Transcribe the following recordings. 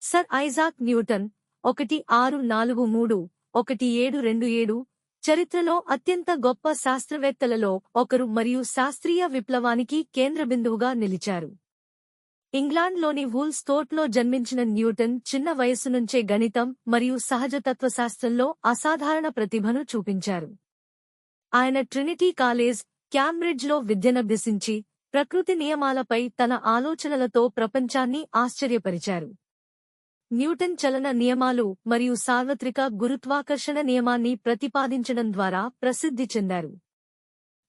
Sir Isaac Newton 1643-1727 చరిత్రలో అత్యంత గొప్ప శాస్త్రవేత్తలలో ఒకరు మరియు శాస్త్రీయ విప్లవానికి కేంద్రబిందువుగా నిలిచారు. ఇంగ్లాండ్లోని వూల్స్టోట్లో జన్మించిన న్యూటన్ చిన్న వయస్సు నుంచే గణితం మరియు సహజతత్వశాస్త్రంలో అసాధారణ ప్రతిభను చూపించారు. ఆయన ట్రినిటీ కాలేజ్, క్యాంబ్రిడ్జ్లో విద్యనభ్యసించి ప్రకృతి నియమాలపై తన ఆలోచనలతో ప్రపంచాన్ని ఆశ్చర్యపరిచారు. న్యూటన్ చలన నియమాలు మరియు సార్వత్రిక గురుత్వాకర్షణ నియమాన్ని ప్రతిపాదించడం ద్వారా ప్రసిద్ధి చెందారు.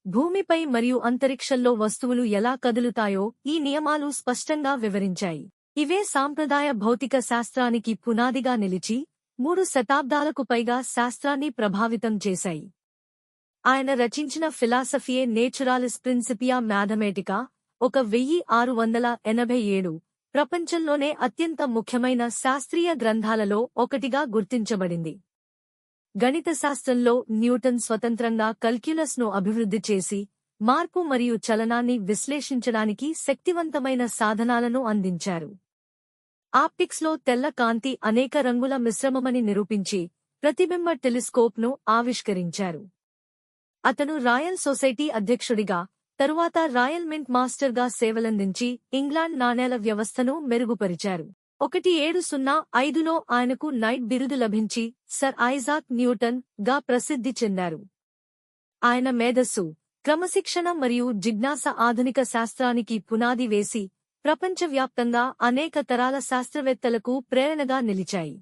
భూమిపై మరియు అంతరిక్షంలో వస్తువులు ఎలా కదులుతాయో ఈ నియమాలు స్పష్టంగా వివరించాయి. ఇవే సాంప్రదాయ భౌతిక శాస్త్రానికి పునాదిగా నిలిచి 3 శతాబ్దాలకు పైగా శాస్త్రాన్ని ప్రభావితం చేశాయి. ఆయన రచించిన ఫిలాసఫియే నేచురాలిస్ ప్రిన్సిపియా మ్యాథమెటికా 1687 ప్రపంచంలోనే అత్యంత ముఖ్యమైన శాస్త్రీయ గ్రంథాలలో ఒకటిగా గుర్తించబడింది. గణితశాస్త్రంలో న్యూటన్ స్వతంత్రంగా కల్క్యులస్ను అభివృద్ధి చేసి మార్పు మరియు చలనాన్ని విశ్లేషించడానికి శక్తివంతమైన సాధనాలను అందించారు. ఆప్టిక్స్లో తెల్ల కాంతి అనేక రంగుల మిశ్రమమని నిరూపించి ప్రతిబింబ టెలిస్కోప్ను ఆవిష్కరించారు. అతను రాయల్ సొసైటీ అధ్యక్షుడిగా, తరువాత రాయల్ మింట్ మాస్టర్గా సేవలందించి ఇంగ్లాండ్ నాణేల వ్యవస్థను మెరుగుపరిచారు. 1705లో ఆయనకు నైట్ బిరుదు లభించి సర్ ఐజాక్ న్యూటన్ గా ప్రసిద్ధి చెందారు. ఆయన మేధస్సు, క్రమశిక్షణ మరియు జిజ్ఞాస ఆధునిక శాస్త్రానికి పునాది వేసి ప్రపంచవ్యాప్తంగా అనేక తరాల శాస్త్రవేత్తలకు ప్రేరణగా నిలిచాయి.